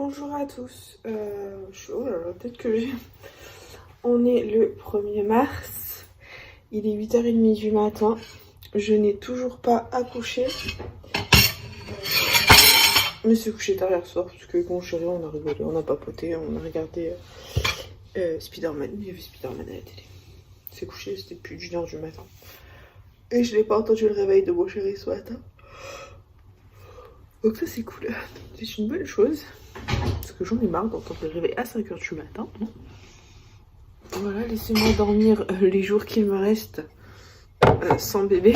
Bonjour à tous. Oh là là, peut-être que j'ai... On est le 1er mars. Il est 8h30 du matin. Je n'ai toujours pas accouché. Je me suis couchée tard hier soir parce que avec mon chéri on a rigolé, on a papoté, on a regardé Spider-Man. Il y avait Spider-Man à la télé. Il s'est couché, c'était plus d'1h du matin. Et je n'ai pas entendu le réveil de mon chéri ce matin. Donc ça c'est cool. C'est une bonne chose. Parce que j'en ai marre d'entendre le réveil à 5h du matin. Voilà, laissez-moi dormir les jours qu'il me reste sans bébé.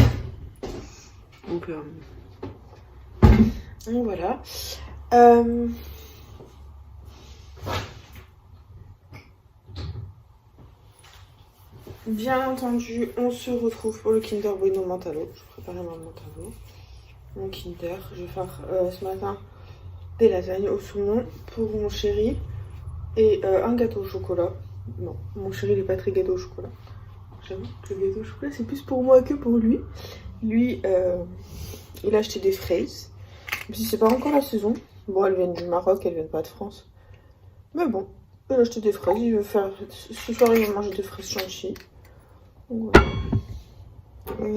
Donc voilà. Bien entendu, on se retrouve pour le Kinder Bueno Mentalo. Je préparais mon Mentalo. Mon Kinder. Je vais faire ce matin des lasagnes au saumon pour mon chéri. Et un gâteau au chocolat. Non, mon chéri il est pas très gâteau au chocolat. J'avoue que le gâteau au chocolat c'est plus pour moi que pour lui. Lui, il a acheté des fraises. Même si c'est pas encore la saison. Bon, elles viennent du Maroc, elles viennent pas de France. Mais bon, il a acheté des fraises. Il veut faire... Ce soir, il va manger des fraises chantilly. Voilà.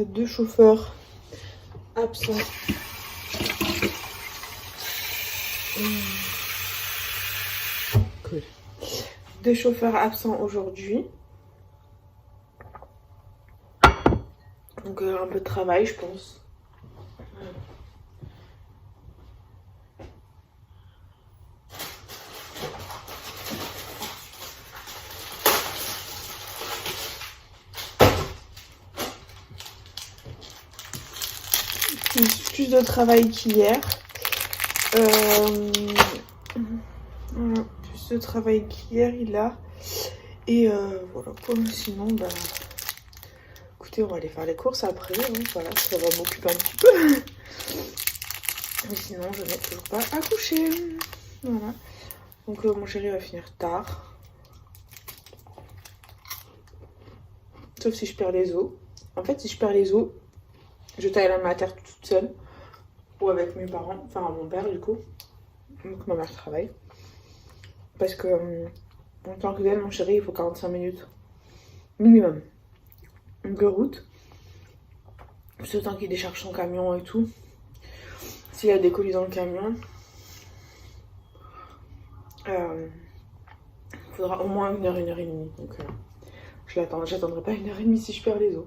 2 chauffeurs absents. Cool. 2 chauffeurs absents aujourd'hui. Donc un peu de travail, je pense. Plus de travail qu'hier. Voilà, plus de travail qu'hier, il a. Et voilà, sinon, bah... Écoutez, on va aller faire les courses après. Hein, voilà, ça va m'occuper un petit peu. Mais sinon, je n'ai toujours pas accouché. Voilà. Donc mon chéri va finir tard. Sauf si je perds les os. En fait, si je perds les os, je taille la mater toute seule. Ou avec mes parents. Enfin, mon père, du coup. Donc ma mère travaille. Parce que, en tant que tel, mon chéri, il faut 45 minutes. Minimum. De route. C'est le temps qu'il décharge son camion et tout. S'il y a des colis dans le camion, il faudra au moins 1h, 1h30. Donc j'attendrai pas 1h30 si je perds les os.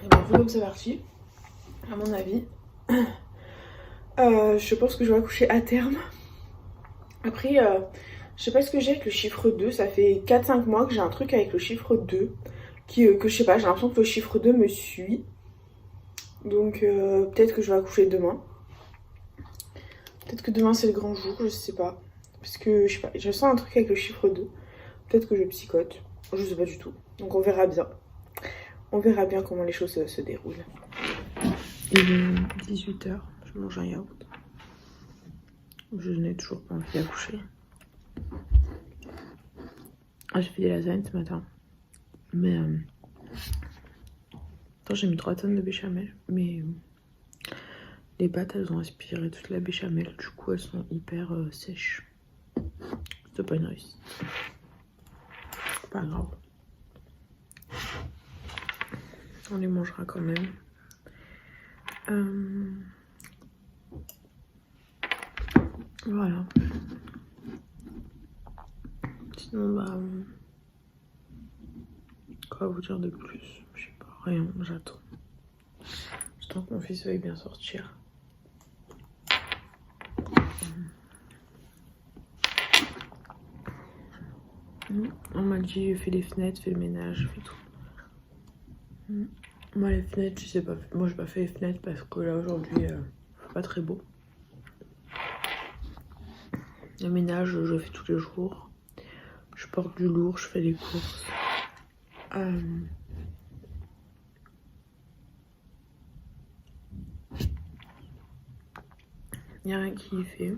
Et bon, vu comme c'est parti, à mon avis, je pense que je vais accoucher à terme. Après, je sais pas ce que j'ai avec le chiffre 2. Ça fait 4-5 mois que j'ai un truc avec le chiffre 2. Que je sais pas, j'ai l'impression que le chiffre 2 me suit. Donc peut-être que je vais accoucher demain. Peut-être que demain c'est le grand jour, je sais pas. Parce que je sais pas, je sens un truc avec le chiffre 2. Peut-être que je psychote. Je sais pas du tout. Donc on verra bien. On verra bien comment les choses se déroulent. Il est 18h, je mange un yaourt. Je n'ai toujours pas envie d'accoucher. Ah, j'ai fait des lasagnes ce matin. Mais... Attends, j'ai mis 3 tonnes de béchamel. Mais... Les pâtes, elles ont aspiré toute la béchamel. Du coup, elles sont hyper sèches. C'est pas une réussite. Pas grave. On les mangera quand même. Voilà. Sinon, bah... Quoi vous dire de plus? Je sais pas, rien, j'attends. J'attends que mon fils veuille bien sortir. On m'a dit, fais les fenêtres, fais le ménage, fais tout. Moi, les fenêtres, je sais pas. Moi, j'ai pas fait les fenêtres parce que là, aujourd'hui, c'est pas très beau. Le ménage, je le fais tous les jours. Je porte du lourd, je fais les courses. Il n'y a rien qui y fait.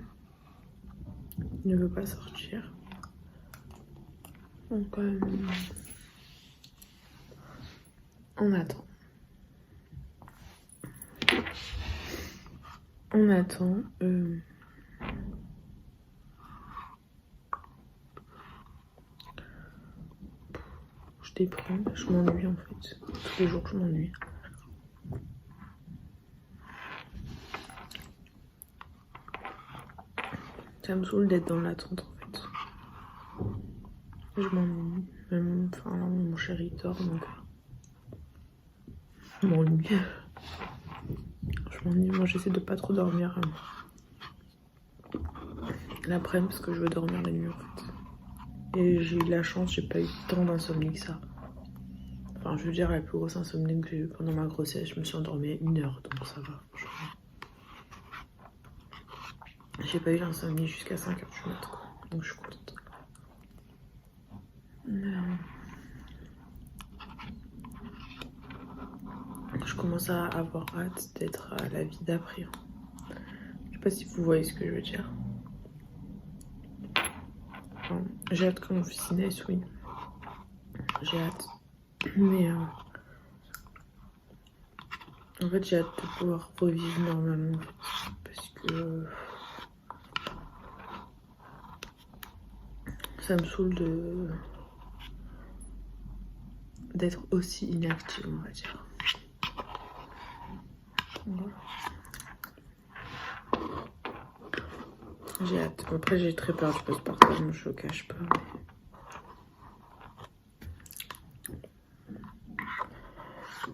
Il ne veut pas sortir. Donc, on attend. On attend. Je déprime, je m'ennuie en fait. Tous les jours je m'ennuie. Ça me saoule d'être dans l'attente en fait. Je m'ennuie. Même, enfin là, mon chéri dort donc je m'ennuie. Je m'ennuie. Moi j'essaie de pas trop dormir l'après-midi parce que je veux dormir la nuit en fait. Et j'ai eu de la chance, j'ai pas eu tant d'insomnie que ça. Enfin, je veux dire, la plus grosse insomnie que j'ai eue pendant ma grossesse, je me suis endormie à 1 heure, donc ça va, franchement. J'ai pas eu l'insomnie jusqu'à 5h du mat, quoi. Donc je suis contente. Je commence à avoir hâte d'être à la vie d'après. Je sais pas si vous voyez ce que je veux dire. Enfin, j'ai hâte que mon fils naisse, oui. J'ai hâte. Mais en fait, j'ai hâte de pouvoir revivre normalement. En fait, parce que ça me saoule d'être aussi inactive, on va dire. Voilà. J'ai hâte. Après, j'ai très peur du postpartum, je le cache pas.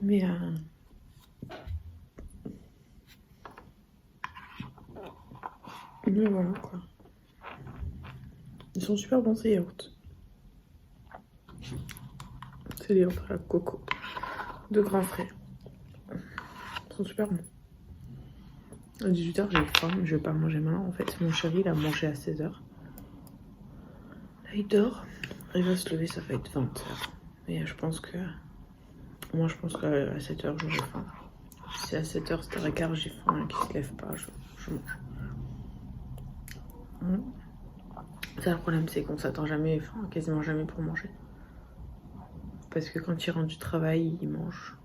Mais voilà quoi. Ils sont super bons ces yaourts. C'est des yaourts à la coco. De grands frais. Ils sont super bons. À 18h, j'ai faim, mais je vais pas manger maintenant. En fait, mon chéri, il a mangé à 16h. Là, il dort. Il va se lever, ça va être 20h. Et je pense que... Moi, je pense qu'à 7h, j'aurai faim. Si à 7h, 7h15, j'ai faim et qu'il se lève pas, je mange. Ça, le problème, c'est qu'on s'attend jamais, enfin, quasiment jamais pour manger. Parce que quand il rentre du travail, il mange.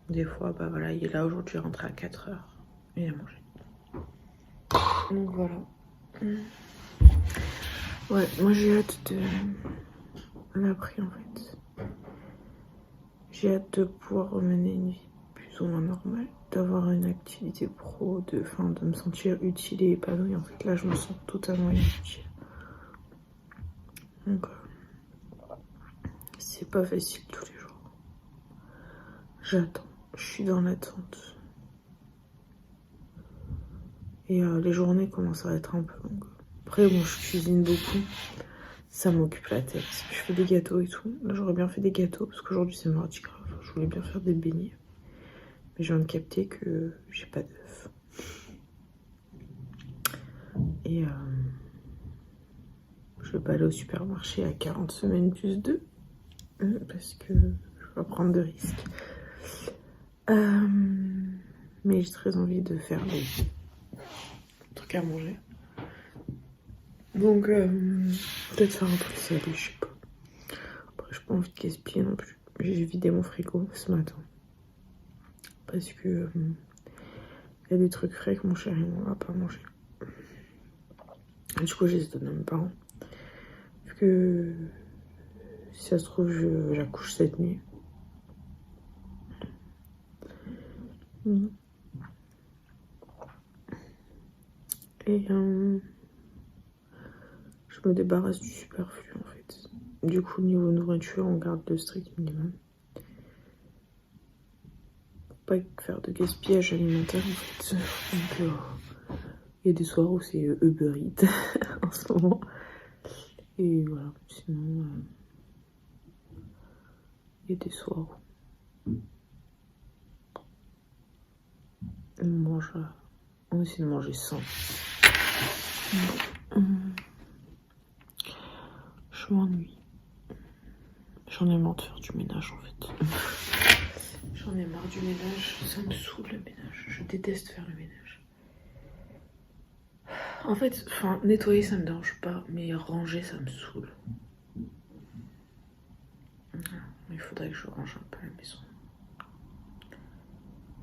Des fois, bah voilà, il est là aujourd'hui, rentré à 4h. Il a mangé. Donc voilà. Ouais, moi j'ai hâte de l'après en fait. J'ai hâte de pouvoir mener une vie plus ou moins normale, d'avoir une activité pro, de me sentir utile et épanouie. En fait, là, je me sens totalement inutile. Donc, c'est pas facile tous les jours. J'attends, je suis dans l'attente. Et les journées commencent à être un peu longues. Après, bon, je cuisine beaucoup. Ça m'occupe la tête. Je fais des gâteaux et tout. Là, j'aurais bien fait des gâteaux parce qu'aujourd'hui, c'est mardi gras. Je voulais bien faire des beignets. Mais je viens de capter que j'ai pas d'œufs. Et je vais pas aller au supermarché à 40 semaines plus 2. Parce que je vais pas prendre de risques. Mais j'ai très envie de faire des trucs à manger. Donc, peut-être faire un truc salé, je sais pas. Après, j'ai pas envie de gaspiller non plus. J'ai vidé mon frigo ce matin. Parce que y a des trucs frais que mon chéri ne va pas manger. Du coup, j'ai donné à mes parents. Vu que si ça se trouve, j'accouche cette nuit. Et je me débarrasse du superflu en fait. Du coup, niveau nourriture, on garde le strict minimum. Pour pas faire de gaspillage alimentaire en fait. Donc, il y a des soirs où c'est Uber Eats en ce moment. Et voilà, sinon, il y a des soirs où on essaie de manger sain. Je m'ennuie. J'en ai marre de faire du ménage en fait. J'en ai marre du ménage, ça me saoule le ménage. Je déteste faire le ménage. En fait, nettoyer ça me dérange pas, mais ranger ça me saoule. Il faudrait que je range un peu la maison.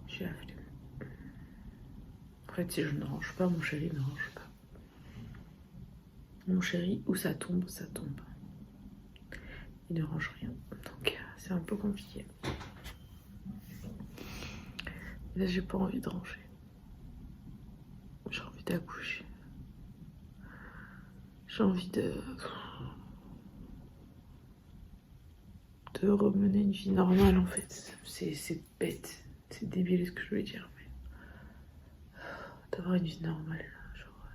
J'ai la flemme. Après, si je ne range pas, mon chéri ne range pas. Mon chéri, où ça tombe, ça tombe. Il ne range rien. Donc, c'est un peu compliqué. Là, j'ai pas envie de ranger. J'ai envie d'accoucher. J'ai envie de remener une vie normale, en fait. C'est bête. C'est débile ce que je veux dire. Mais d'avoir une vie normale. Genre,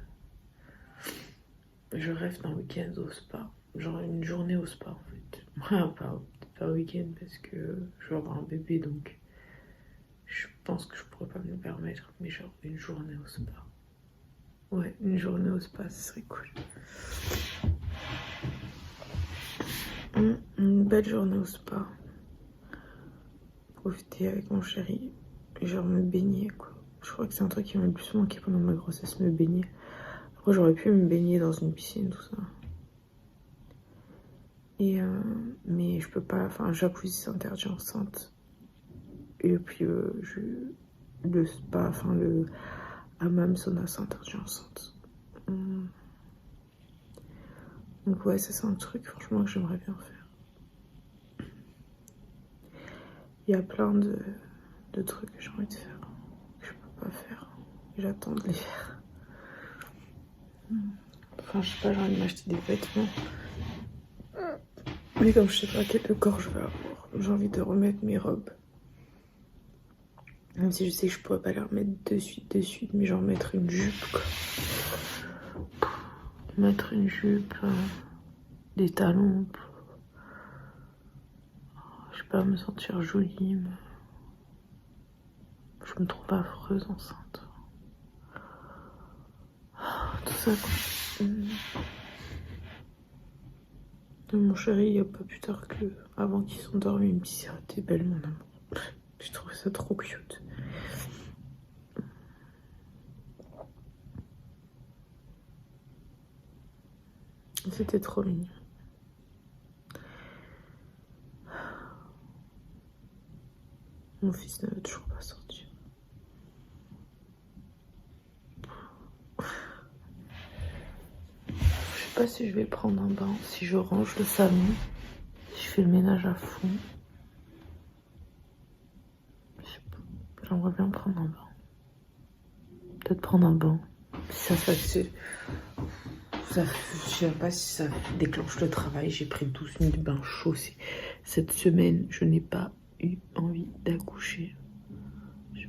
je rêve d'un week-end au spa. Genre une journée au spa, en fait. Pas un week-end parce que je vais avoir un bébé, donc je pense que je pourrais pas me le permettre. Mais genre une journée au spa. Ouais, une journée au spa, ce serait cool. Une belle journée au spa. Profiter avec mon chéri. Genre me baigner, quoi. Je crois que c'est un truc qui m'a le plus manqué pendant ma grossesse, me baigner. Après, j'aurais pu me baigner dans une piscine, tout ça. Et mais je peux pas, enfin, jacuzzi c'est interdit enceinte. Et puis le spa, enfin le hammam sauna c'est interdit enceinte. Donc ouais, ça c'est un truc franchement que j'aimerais bien faire. Il y a plein de trucs que j'ai envie de faire, que je peux pas faire. J'attends de les faire. Enfin, je sais pas, j'ai envie de m'acheter des vêtements. Mais comme je sais pas quel corps je vais avoir, j'ai envie de remettre mes robes. Même si je sais que je pourrais pas les remettre de suite, mais genre mettre une jupe, quoi. Mettre une jupe, des talons, je sais pas, me sentir jolie. Je me trouve affreuse enceinte. Tout ça, quoi. Mon chéri, il y a pas plus tard que avant qu'il s'endorme, il me dit ça, t'es belle mon amour. Je trouve ça trop cute. C'était trop mignon. Mon fils ne veut toujours pas sortir. Je sais pas si je vais prendre un bain, si je range le salon, si je fais le ménage à fond. Je sais pas. J'aimerais bien prendre un bain. Peut-être prendre un bain. Si ça fait... je sais pas si ça déclenche le travail. J'ai pris 12 000 bains chauds. Cette semaine, je n'ai pas eu envie d'accoucher. Je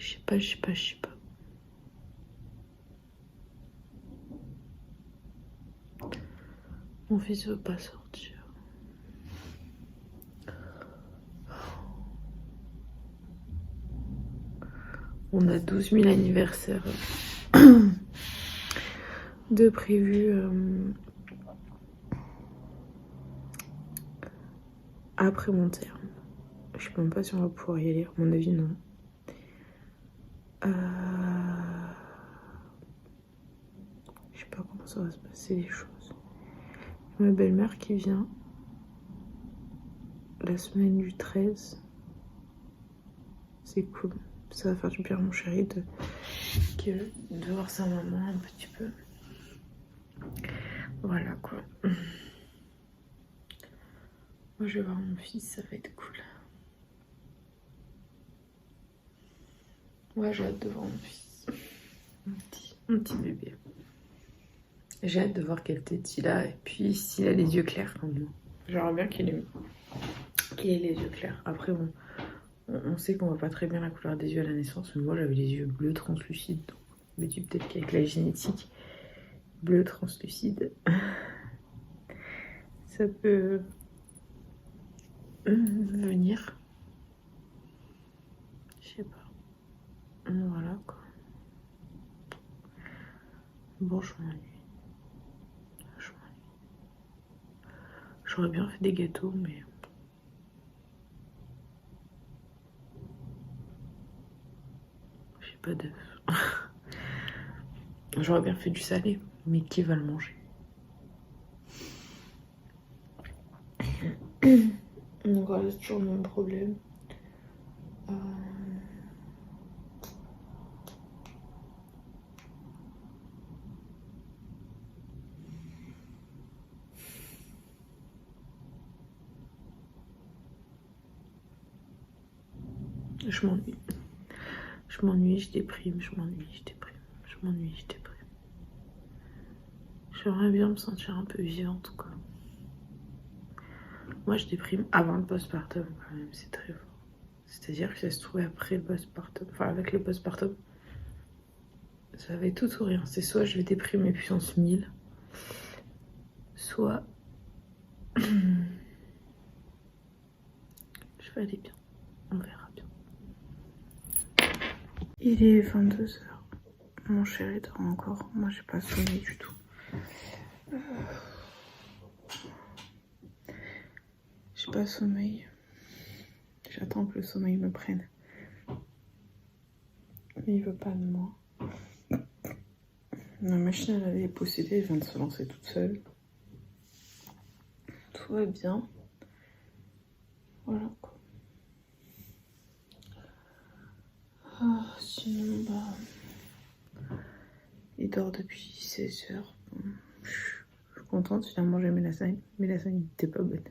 sais pas. Mon fils veut pas sortir. On a 12 000 anniversaires de prévus après mon terme. Je sais même pas si on va pouvoir y aller, à mon avis non. Je sais pas comment ça va se passer les choses. Ma belle-mère qui vient la semaine du 13. C'est cool. Ça va faire du bien à mon chéri de voir sa maman un petit peu. Voilà quoi. Moi je vais voir mon fils, ça va être cool. Ouais, j'ai hâte de voir mon fils. Mon petit bébé. J'ai hâte de voir quelle tête il a et puis s'il a les yeux clairs comme moi. J'aimerais bien qu'il ait les yeux clairs. Après bon, on sait qu'on voit pas très bien la couleur des yeux à la naissance, mais moi j'avais les yeux bleus translucides. Donc je me dis peut-être qu'avec la génétique, bleu translucide, ça peut venir. Je sais pas. Voilà quoi. Bon, je m'ennuie. J'aurais bien fait des gâteaux, mais j'ai pas d'œuf. J'aurais bien fait du salé, mais qui va le manger? Donc voilà, c'est toujours le même problème. Je m'ennuie. Je m'ennuie, je déprime, je m'ennuie, je déprime, je m'ennuie, je déprime. J'aimerais bien me sentir un peu vivante, quoi. Moi, je déprime avant le postpartum, quand même, c'est très fort. C'est-à-dire que ça se trouvait après le postpartum, enfin avec le postpartum, ça va être tout ou rien. C'est soit je vais déprimer puissance 1000, soit je vais aller bien. On verra bien. Il est 22h. Mon chéri dort encore. Moi, j'ai pas sommeil du tout. J'ai pas sommeil. J'attends que le sommeil me prenne. Mais il veut pas de moi. Ma machine, elle est possédée. Elle vient de se lancer toute seule. Tout va bien. Voilà, quoi. Sinon, il dort depuis 16h. Je suis contente, il a mangé mes lasagnes. Mes lasagnes n'étaient pas bonnes.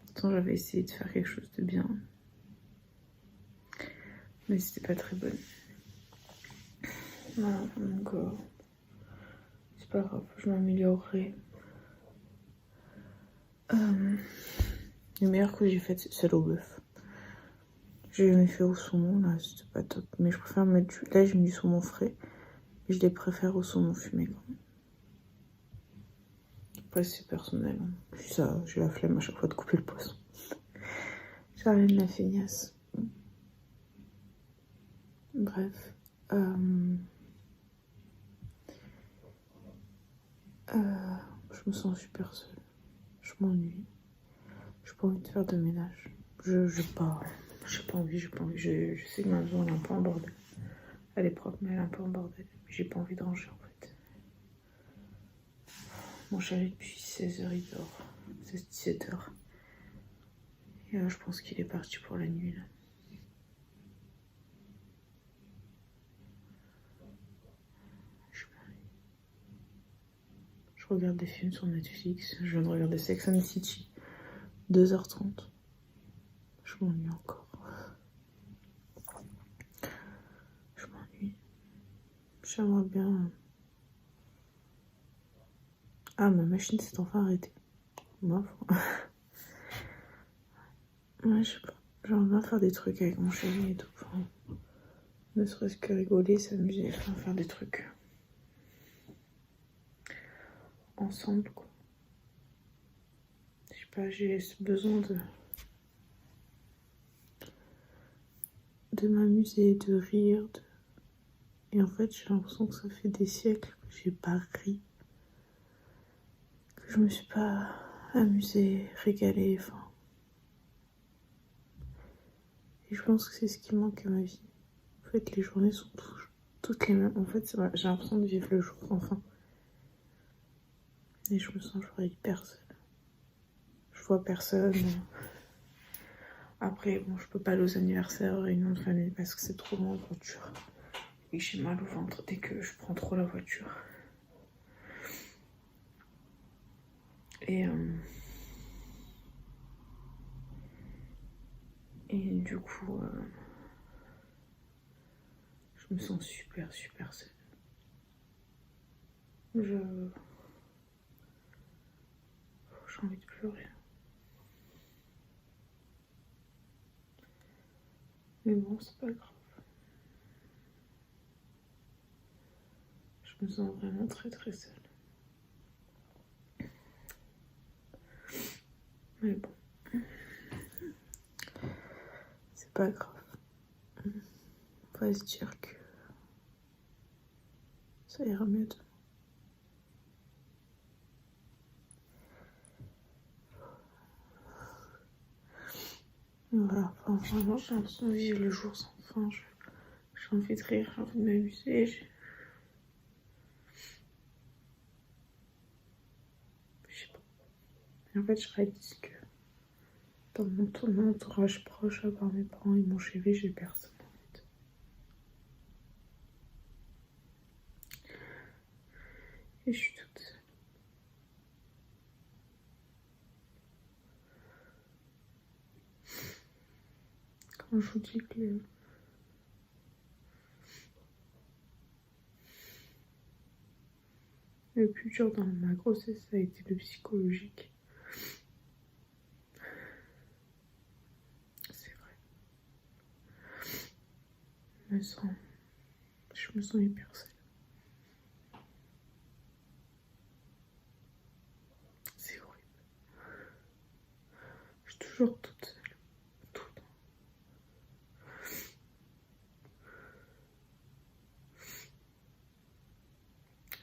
Pourtant, j'avais essayé de faire quelque chose de bien. Mais c'était pas très bonne. Voilà, donc c'est pas grave, je m'améliorerai. Le meilleur que j'ai fait, c'est celle au bœuf. J'ai jamais fait au saumon, là, c'était pas top. Mais je préfère mettre là, j'ai mis du saumon frais. Mais je les préfère au saumon fumé, quand même. Après, c'est personnel. Hein. Puis ça, j'ai la flemme à chaque fois de couper le poisson. J'ai rien de la feignasse. Bref. Je me sens super seule. Je m'ennuie. J'ai pas envie de faire de ménage. J'ai pas envie. Je sais que ma maison elle est un peu en bordel. Elle est propre, mais elle est un peu en bordel. Mais j'ai pas envie de ranger en fait. Mon chéri, depuis 16h, il dort. C'est 17h. Et là, je pense qu'il est parti pour la nuit là. Je regarde des films sur Netflix. Je viens de regarder Sex and the City. 2h30. Je m'ennuie encore. Je m'ennuie. J'aimerais bien... Ah, ma machine s'est enfin arrêtée. Moi, ouais, je sais pas. J'aimerais bien faire des trucs avec mon chéri et tout. Enfin, ne serait-ce que rigoler, s'amuser, enfin, faire des trucs. Ensemble, quoi. Je sais pas, j'ai ce besoin de m'amuser, de rire. Et en fait, j'ai l'impression que ça fait des siècles que j'ai pas ri. Que je me suis pas amusée, régalée, enfin... Et je pense que c'est ce qui manque à ma vie. En fait, les journées sont toutes les mêmes. En fait, j'ai l'impression de vivre le jour enfin. Et je me sens genre hyper seule. Je vois personne. Après, bon, je peux pas aller aux anniversaires, réunions de famille parce que c'est trop loin en voiture. Et j'ai mal au ventre dès que je prends trop la voiture. Et du coup, je me sens super seule. J'ai envie de pleurer. Mais bon, c'est pas grave. Je me sens vraiment très seule. Mais bon. C'est pas grave. On va se dire que ça ira mieux demain. Voilà, enfin, vraiment, j'ai l'impression de vivre le jour sans fin. J'ai envie de rire, j'ai envie de m'amuser. Je sais pas. Et en fait, je réalise que Dans mon entourage proche, à part mes parents et mon chéri, j'ai personne en fait. Et je suis toute seule. Quand je vous dis que le plus dur dans ma grossesse, ça a été le psychologique. C'est vrai. Je me sens hyper seule. C'est horrible. Je suis toujours toute seule. Tout le temps.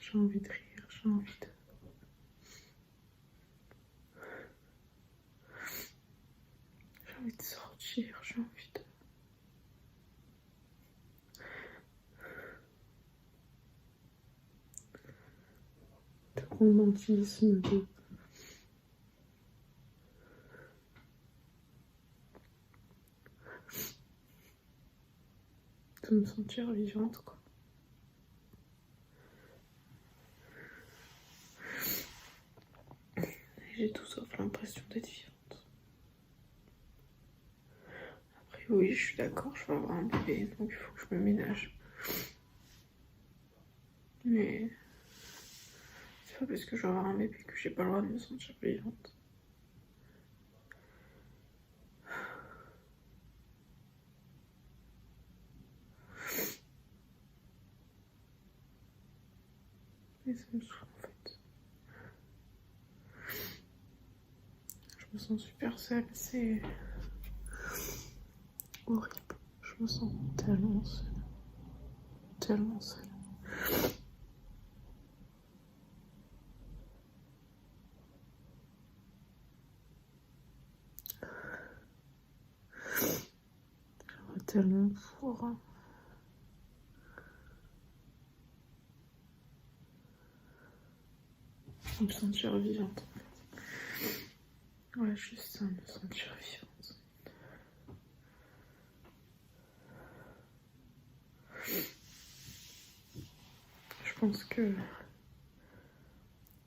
J'ai envie de rire, j'ai envie de sortir, j'ai envie de romantisme, de me sentir vivante, quoi. Et j'ai tout sauf l'impression d'être vivante. Après, oui, je suis d'accord, je vais avoir un bébé, donc il faut que je me ménage. Mais c'est pas parce que je vais avoir un bébé que j'ai pas le droit de me sentir vivante. Et ça me saoule en fait. Je me sens super seule, c'est horrible. Je me sens tellement seule. Tellement seule. J'aimerais tellement pouvoir me sentir vivante en fait. Ouais, juste ça, me sentir vivante. Je pense que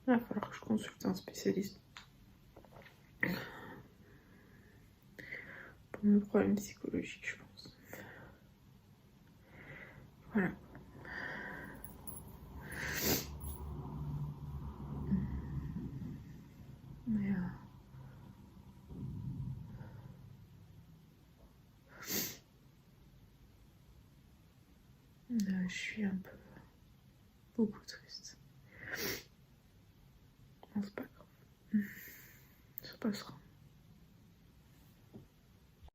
il va falloir que je consulte un spécialiste pour mes problèmes psychologiques, je pense. Voilà. Mais je suis un peu beaucoup triste. Non, c'est pas grave. Ça passera.